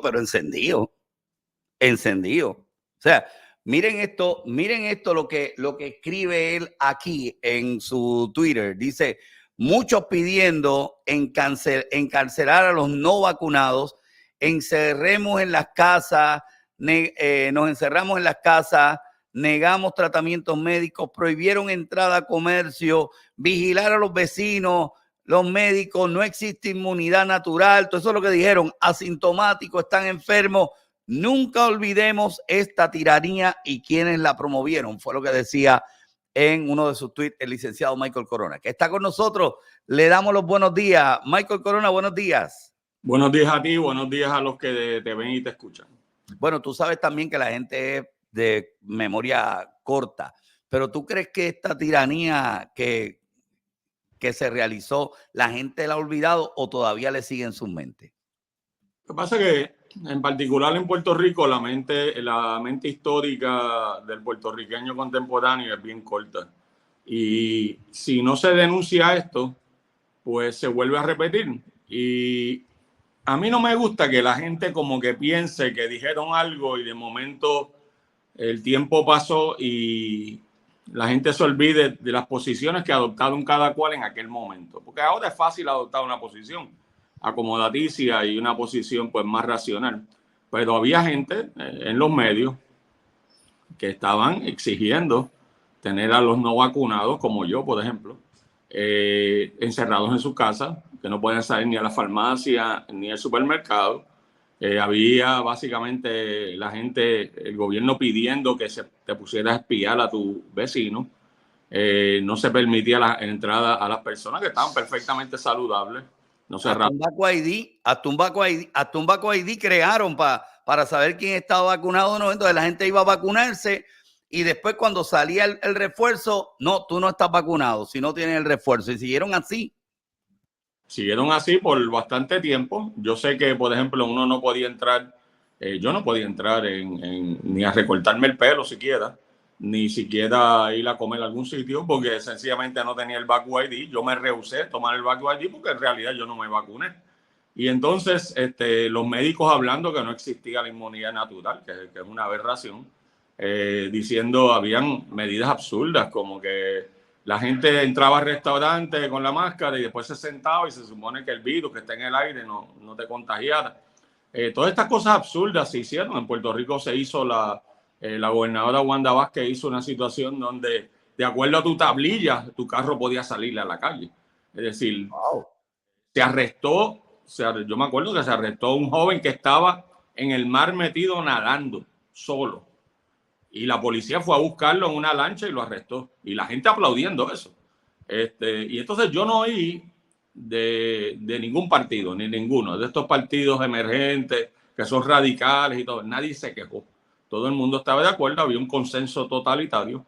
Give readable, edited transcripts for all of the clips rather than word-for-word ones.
pero encendido. O sea, miren esto lo que escribe él aquí en su Twitter. Dice, muchos pidiendo encarcelar a los no vacunados, encerremos en las casas, nos encerramos en las casas, negamos tratamientos médicos, prohibieron entrada a comercio, vigilar a los vecinos, los médicos, no existe inmunidad natural, todo eso es lo que dijeron, asintomáticos, están enfermos. Nunca olvidemos esta tiranía y quienes la promovieron, fue lo que decía en uno de sus tweets el licenciado Michael Corona, que está con nosotros. Le damos los buenos días. Michael Corona, buenos días. Buenos días a ti, buenos días a los que te ven y te escuchan. Bueno, tú sabes también que la gente es de memoria corta, pero ¿tú crees que esta tiranía que se realizó, la gente la ha olvidado o todavía le sigue en su mente? Lo que pasa es que, en particular en Puerto Rico, la mente histórica del puertorriqueño contemporáneo es bien corta. Y si no se denuncia esto, pues se vuelve a repetir. Y a mí no me gusta que la gente como que piense que dijeron algo y de momento el tiempo pasó y la gente se olvide de las posiciones que adoptaron cada cual en aquel momento. Porque ahora es fácil adoptar una posición acomodaticia y una posición pues más racional. Pero había gente en los medios que estaban exigiendo tener a los no vacunados, como yo, por ejemplo, encerrados en su casa, que no podían salir ni a la farmacia ni al supermercado. Había básicamente la gente, el gobierno pidiendo que te pusiera a espiar a tu vecino. No se permitía la entrada a las personas que estaban perfectamente saludables. No cerraron. Hasta un Vaco ID crearon para saber quién estaba vacunado o no. Entonces la gente iba a vacunarse y después cuando salía el refuerzo, no, tú no estás vacunado si no tienes el refuerzo. Y siguieron así. Siguieron así por bastante tiempo. Yo sé que, por ejemplo, uno no podía entrar, yo no podía entrar ni a recortarme el pelo siquiera, ni siquiera ir a comer a algún sitio, porque sencillamente no tenía el Vacu ID. Yo me rehusé a tomar el Vacu ID porque en realidad yo no me vacuné. Y entonces los médicos hablando que no existía la inmunidad natural, que es una aberración, diciendo, habían medidas absurdas como que la gente entraba al restaurante con la máscara y después se sentaba y se supone que el virus que está en el aire no te contagiara. Todas estas cosas absurdas se hicieron. En Puerto Rico se hizo la gobernadora Wanda Vázquez hizo una situación donde, de acuerdo a tu tablilla, tu carro podía salir a la calle. Es decir, wow. Se arrestó, yo me acuerdo que se arrestó un joven que estaba en el mar metido nadando solo. Y la policía fue a buscarlo en una lancha y lo arrestó. Y la gente aplaudiendo eso. Y entonces yo no oí de ningún partido, ni ninguno, de estos partidos emergentes que son radicales y todo. Nadie se quejó. Todo el mundo estaba de acuerdo, había un consenso totalitario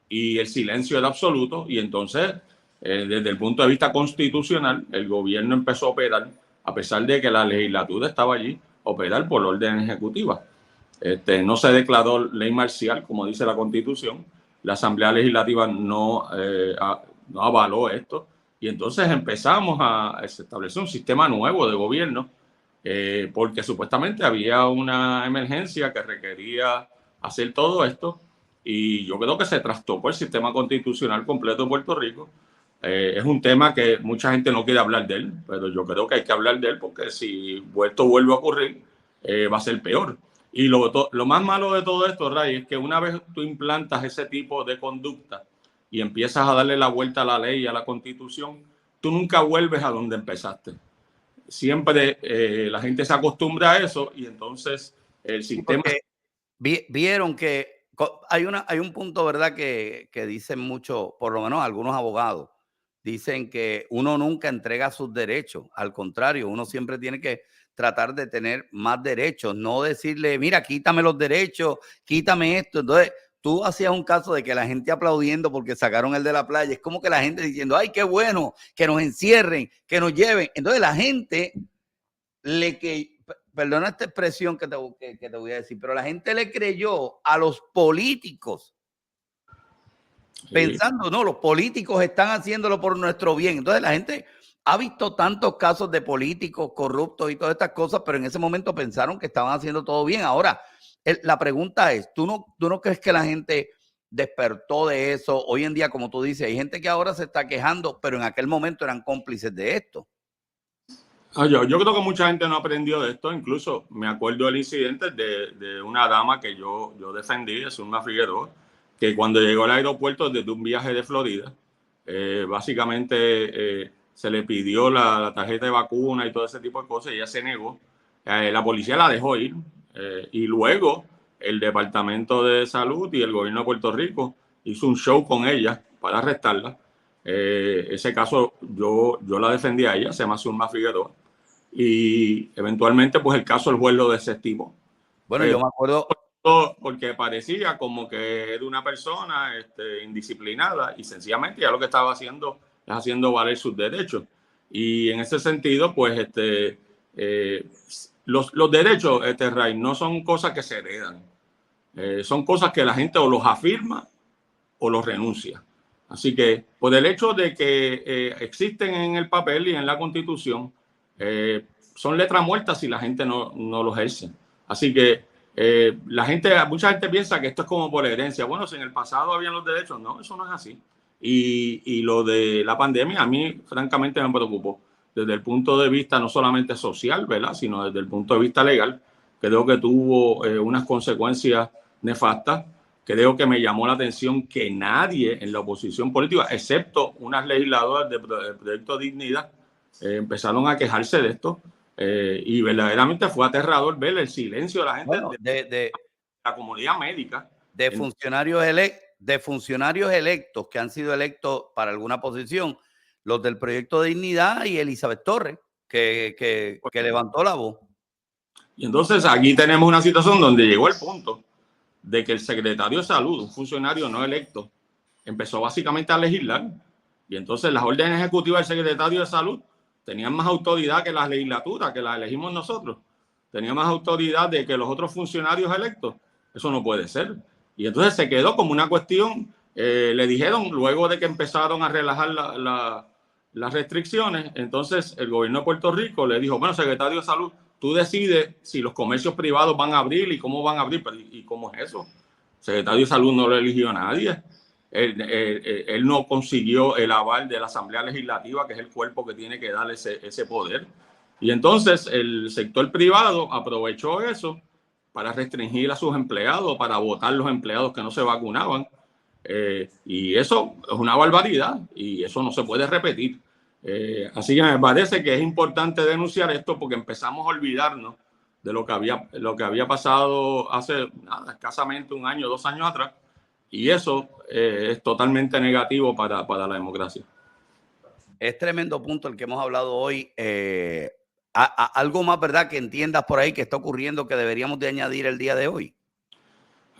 y el silencio era absoluto. Y entonces, desde el punto de vista constitucional, el gobierno empezó a operar, a pesar de que la legislatura estaba allí, operar por orden ejecutiva. No se declaró ley marcial, como dice la Constitución. La Asamblea Legislativa no avaló esto. Y entonces empezamos a establecer un sistema nuevo de gobierno, porque supuestamente había una emergencia que requería hacer todo esto. Y yo creo que se trastocó el sistema constitucional completo de Puerto Rico. Es un tema que mucha gente no quiere hablar de él, pero yo creo que hay que hablar de él porque si esto vuelve a ocurrir, va a ser peor. Y lo más malo de todo esto, Ray, es que una vez tú implantas ese tipo de conducta y empiezas a darle la vuelta a la ley y a la Constitución, tú nunca vuelves a donde empezaste. Siempre la gente se acostumbra a eso y entonces el sistema... Vieron que hay un punto, ¿verdad?, que dicen mucho, por lo menos algunos abogados, dicen que uno nunca entrega sus derechos. Al contrario, uno siempre tiene que tratar de tener más derechos, no decirle, mira, quítame los derechos, quítame esto. Entonces, tú hacías un caso de que la gente aplaudiendo porque sacaron el de la playa. Es como que la gente diciendo, ay, qué bueno, que nos encierren, que nos lleven. Entonces, la gente perdona esta expresión que te voy a decir, pero la gente le creyó a los políticos. Sí. Pensando, no, los políticos están haciéndolo por nuestro bien. Entonces la gente ha visto tantos casos de políticos corruptos y todas estas cosas, pero en ese momento pensaron que estaban haciendo todo bien. Ahora, la pregunta es, ¿tú no crees que la gente despertó de eso? Hoy en día, como tú dices, hay gente que ahora se está quejando, pero en aquel momento eran cómplices de esto. Yo creo que mucha gente no aprendió de esto. Incluso me acuerdo del incidente de una dama que yo defendí, es una Figueroa, que cuando llegó al aeropuerto desde un viaje de Florida, básicamente se le pidió la tarjeta de vacuna y todo ese tipo de cosas y ella se negó. La policía la dejó ir y luego el Departamento de Salud y el gobierno de Puerto Rico hizo un show con ella para arrestarla. Ese caso yo la defendí a ella, se llama Zulma Figueroa, y eventualmente pues el caso el juez lo desestimó. Bueno, yo me acuerdo... Porque parecía como que era una persona indisciplinada y sencillamente ya lo que estaba haciendo es haciendo valer sus derechos. Y en ese sentido, pues los derechos, Ray, no son cosas que se heredan. Son cosas que la gente o los afirma o los renuncia. Así que por el hecho de que existen en el papel y en la Constitución, son letras muertas si la gente no lo ejerce. Así que mucha gente piensa que esto es como por herencia. Bueno, si en el pasado habían los derechos, no, eso no es así. Y lo de la pandemia a mí francamente me preocupó desde el punto de vista no solamente social, ¿verdad?, sino desde el punto de vista legal. Creo que tuvo unas consecuencias nefastas. Creo que me llamó la atención que nadie en la oposición política, excepto unas legisladoras del Proyecto Dignidad, empezaron a quejarse de esto. Y verdaderamente fue aterrador ver el silencio de la gente, bueno, de la comunidad médica. De funcionarios electos que han sido electos para alguna posición, los del Proyecto de Dignidad y Elizabeth Torres, que levantó la voz. Y entonces aquí tenemos una situación donde llegó el punto de que el secretario de Salud, un funcionario no electo, empezó básicamente a legislar. Y entonces las órdenes ejecutivas del secretario de Salud tenían más autoridad que las legislaturas, que las elegimos nosotros. Tenía más autoridad de que los otros funcionarios electos. Eso no puede ser. Y entonces se quedó como una cuestión. Le dijeron, luego de que empezaron a relajar las restricciones, entonces el gobierno de Puerto Rico le dijo, bueno, secretario de Salud, tú decides si los comercios privados van a abrir y cómo van a abrir. ¿Y cómo es eso? El secretario de Salud no lo eligió a nadie. Él no consiguió el aval de la Asamblea Legislativa, que es el cuerpo que tiene que dar ese poder. Y entonces el sector privado aprovechó eso para restringir a sus empleados, para votar los empleados que no se vacunaban. Y eso es una barbaridad y eso no se puede repetir. Así que me parece que es importante denunciar esto porque empezamos a olvidarnos de lo que había pasado hace escasamente un año, 2 años atrás. Y eso es totalmente negativo para la democracia. Es tremendo punto el que hemos hablado hoy. Algo más, ¿verdad?, que entiendas por ahí que está ocurriendo que deberíamos de añadir el día de hoy.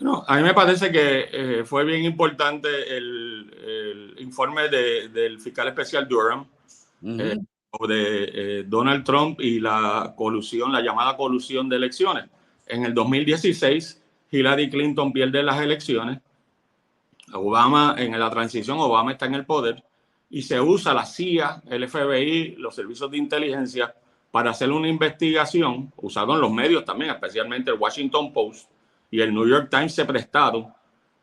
No, a mí me parece que fue bien importante el informe del fiscal especial Durham sobre Donald Trump y la colusión, la llamada colusión de elecciones. En el 2016, Hillary Clinton pierde las elecciones. Obama, en la transición, Obama está en el poder y se usa la CIA, el FBI, los servicios de inteligencia para hacer una investigación. Usaron los medios también, especialmente el Washington Post y el New York Times se prestaron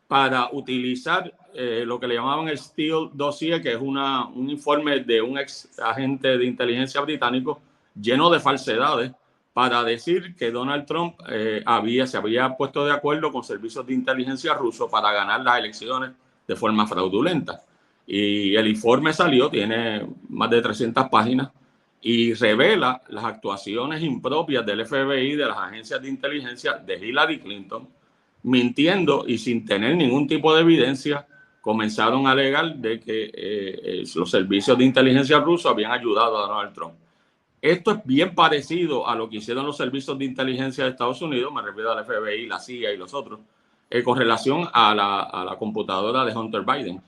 para utilizar lo que le llamaban el Steele Dossier, que es un informe de un ex agente de inteligencia británico lleno de falsedades para decir que Donald Trump se había puesto de acuerdo con servicios de inteligencia rusos para ganar las elecciones de forma fraudulenta. Y el informe salió, tiene más de 300 páginas y revela las actuaciones impropias del FBI, de las agencias de inteligencia de Hillary Clinton, mintiendo y sin tener ningún tipo de evidencia, comenzaron a alegar de que los servicios de inteligencia rusos habían ayudado a Donald Trump. Esto es bien parecido a lo que hicieron los servicios de inteligencia de Estados Unidos, me refiero al FBI, la CIA y los otros, con relación a la computadora de Hunter Biden,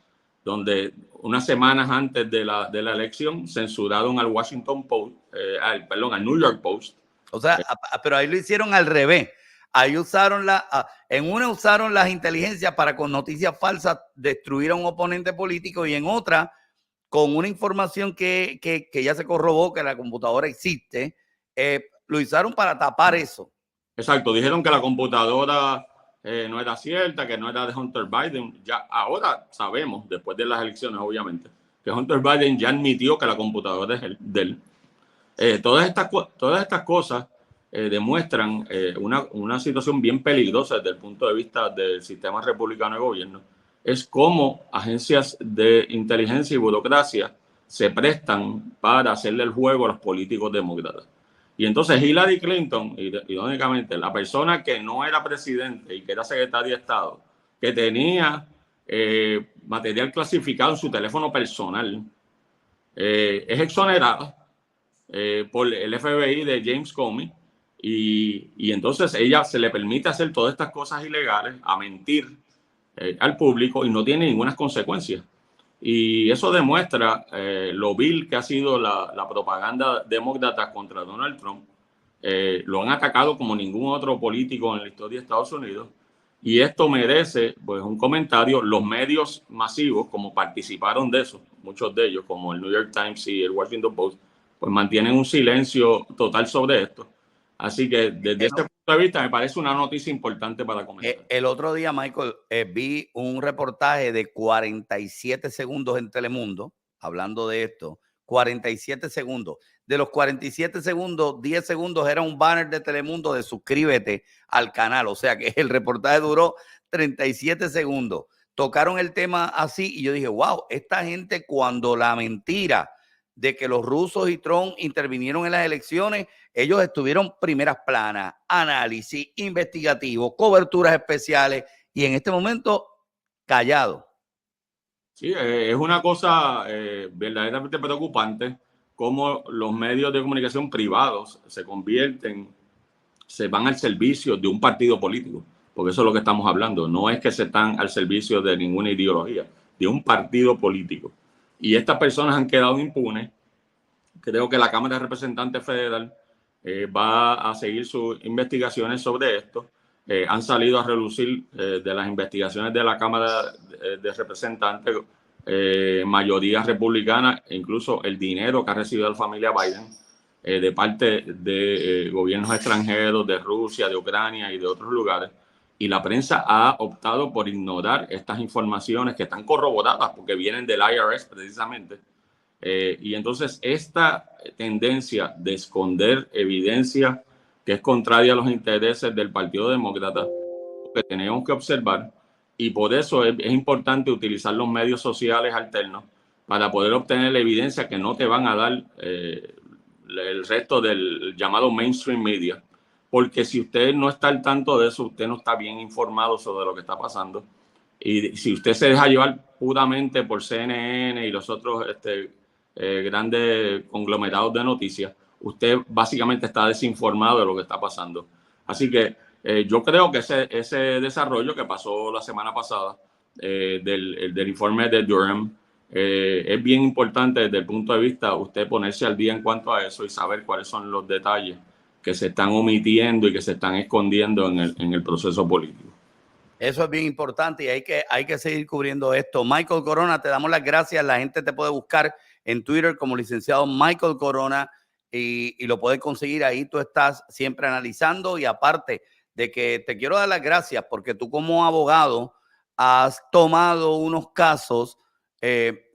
donde unas semanas antes de la elección censuraron al Washington Post, al New York Post. O sea, pero ahí lo hicieron al revés. Ahí en una usaron las inteligencias para con noticias falsas destruir a un oponente político y en otra con una información que ya se corroboró que la computadora existe, lo usaron para tapar eso. Exacto, dijeron que la computadora no era cierta, que no era de Hunter Biden. Ya ahora sabemos, después de las elecciones, obviamente, que Hunter Biden ya admitió que la computadora es de él. Todas estas cosas demuestran una situación bien peligrosa desde el punto de vista del sistema republicano de gobierno. Es cómo agencias de inteligencia y burocracia se prestan para hacerle el juego a los políticos demócratas. Y entonces Hillary Clinton, irónicamente, la persona que no era presidente y que era secretaria de Estado, que tenía material clasificado en su teléfono personal, es exonerada por el FBI de James Comey, y entonces ella se le permite hacer todas estas cosas ilegales, a mentir al público, y no tiene ninguna consecuencia. Y eso demuestra lo vil que ha sido la propaganda demócrata contra Donald Trump. Lo han atacado como ningún otro político en la historia de Estados Unidos. Y esto merece pues un comentario. Los medios masivos, como participaron de eso, muchos de ellos, como el New York Times y el Washington Post, pues mantienen un silencio total sobre esto. Así que desde este punto de vista me parece una noticia importante para comentar. El otro día, Michael, vi un reportaje de 47 segundos en Telemundo, hablando de esto, 47 segundos. De los 47 segundos, 10 segundos era un banner de Telemundo de suscríbete al canal. O sea que el reportaje duró 37 segundos. Tocaron el tema así y yo dije, wow, esta gente cuando la mentira de que los rusos y Trump intervinieron en las elecciones, ellos estuvieron primeras planas, análisis investigativo, coberturas especiales, y en este momento callado. Sí, es una cosa verdaderamente preocupante cómo los medios de comunicación privados se van al servicio de un partido político, porque eso es lo que estamos hablando. No es que se están al servicio de ninguna ideología, de un partido político. Y estas personas han quedado impunes. Creo que la Cámara de Representantes Federal va a seguir sus investigaciones sobre esto. Han salido a relucir de las investigaciones de la Cámara de Representantes, mayoría republicana, incluso el dinero que ha recibido la familia Biden de parte de gobiernos extranjeros, de Rusia, de Ucrania y de otros lugares. Y la prensa ha optado por ignorar estas informaciones que están corroboradas porque vienen del IRS precisamente. Y entonces esta tendencia de esconder evidencia que es contraria a los intereses del Partido Demócrata, que tenemos que observar, y por eso es importante utilizar los medios sociales alternos para poder obtener la evidencia que no te van a dar el resto del llamado mainstream media, porque si usted no está al tanto de eso, usted no está bien informado sobre lo que está pasando. Y si usted se deja llevar puramente por CNN y los otros grandes conglomerados de noticias, usted básicamente está desinformado de lo que está pasando. Así que yo creo que ese desarrollo que pasó la semana pasada del informe de Durham es bien importante desde el punto de vista de usted ponerse al día en cuanto a eso y saber cuáles son los detalles que se están omitiendo y que se están escondiendo en el proceso político. Eso es bien importante y hay que seguir cubriendo esto. Michael Corona, te damos las gracias. La gente te puede buscar en Twitter como licenciado Michael Corona y lo puedes conseguir ahí. Tú estás siempre analizando y aparte de que te quiero dar las gracias porque tú como abogado has tomado unos casos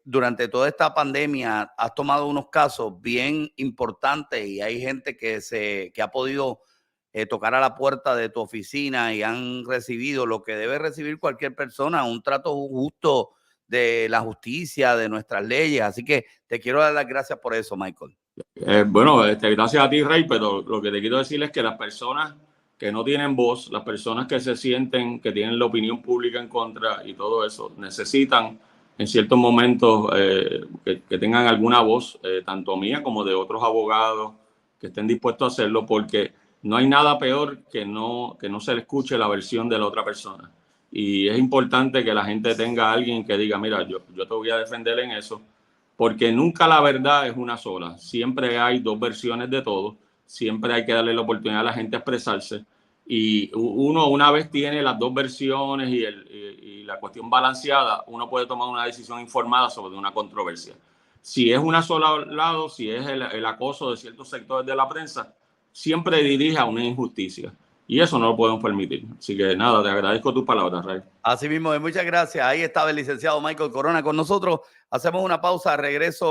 durante toda esta pandemia, has tomado unos casos bien importantes y hay gente que ha podido tocar a la puerta de tu oficina y han recibido lo que debe recibir cualquier persona, un trato justo de la justicia, de nuestras leyes. Así que te quiero dar las gracias por eso, Michael. Bueno, gracias a ti, Rey, pero lo que te quiero decir es que las personas que no tienen voz, las personas que se sienten que tienen la opinión pública en contra y todo eso, necesitan en ciertos momentos que tengan alguna voz, tanto mía como de otros abogados que estén dispuestos a hacerlo, porque no hay nada peor que no se le escuche la versión de la otra persona. Y es importante que la gente tenga a alguien que diga, mira, yo te voy a defender en eso, porque nunca la verdad es una sola. Siempre hay dos versiones de todo. Siempre hay que darle la oportunidad a la gente a expresarse. Y uno, una vez tiene las dos versiones y la cuestión balanceada, uno puede tomar una decisión informada sobre una controversia. si es una sola lado, si es el acoso de ciertos sectores de la prensa, siempre dirige a una injusticia. Y eso no lo podemos permitir. Así que nada, te agradezco tus palabras, Ray. Así mismo, muchas gracias. Ahí estaba el licenciado Michael Corona con nosotros. Hacemos una pausa, regreso.